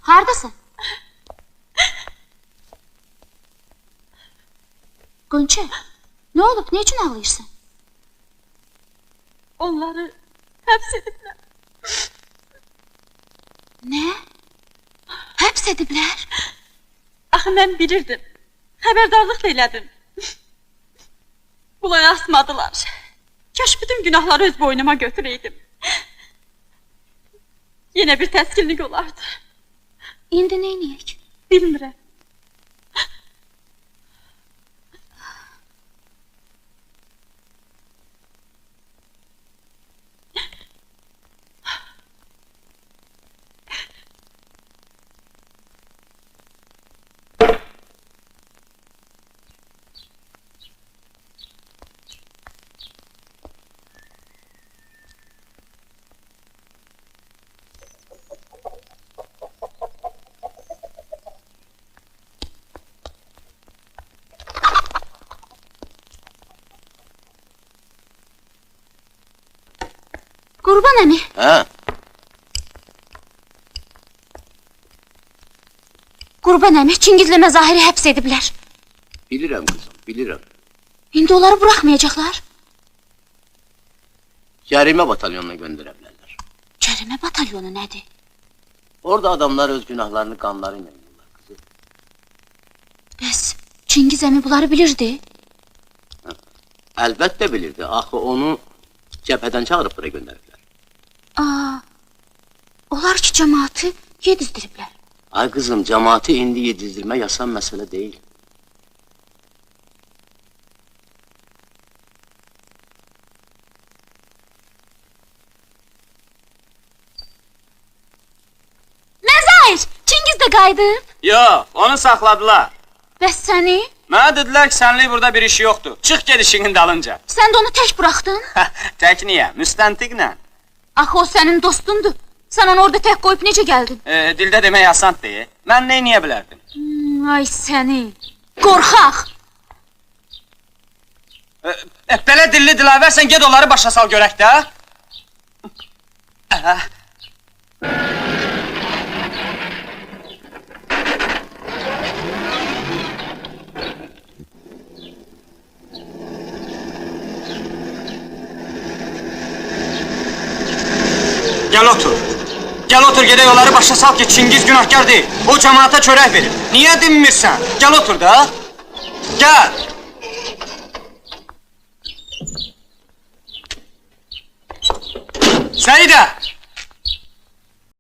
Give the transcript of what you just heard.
Hardasın? Gonca, ne olub, ne üçün ağlayırsan? Onları həbs ediblər. Nə? Həbs ediblər? Axı mən bilirdim, xəbərdarlıq da elədim. Bunları asmadılar. Kaş bütün günahları öz boynuma götüreydim. Yine bir təskinlik olardı. İndi neyniyək? Bilmirəm. Qurban əmi. Hə? Qurban əmi, Çingizlə Məzahiri həbs ediblər. Bilirəm qızım, bilirəm. İndi onları buraxmayacaqlar. Cərimə batalyonuna göndərə bilərlər. Cərimə batalyonu nədir? Orada adamlar öz günahlarını qanları ilə yollar qızı. Bəs Çingiz əmi bunları bilirdi? Əlbəttə bilirdi, axı onu cəbhədən çağırıb bura göndəriblər. Onlar ki, cəmaatı yedizdiriblər. Ay qızım, cəmaatı indi yedizdirmək asan məsələ deyil. Məzahir, Çingiz də qayıdıb. Yox, onu saxladılar. Bəs səni? Mənə dedilər ki, sənlik burada bir işi yoxdur. Çıx ged işinin dalınca. Sən də onu tək buraxdın. Tək niyə? Müstəntiqlə. Axı o sənin dostundur. Sən onu orada tək qoyub necə gəldin? Dildə demək asan deyil. Mən neyniyə bilərdim? Ay səni, qorxaq! Belə dilli dilavərsən, ged onları başa sal görək də. Gəl otur. Gəl otur, gedək onları başa sal ki, Çingiz günahkar deyil. O cəmaata çörək verir. Niyə dinmirsən? Gəl otur da. Gəl. Səidə!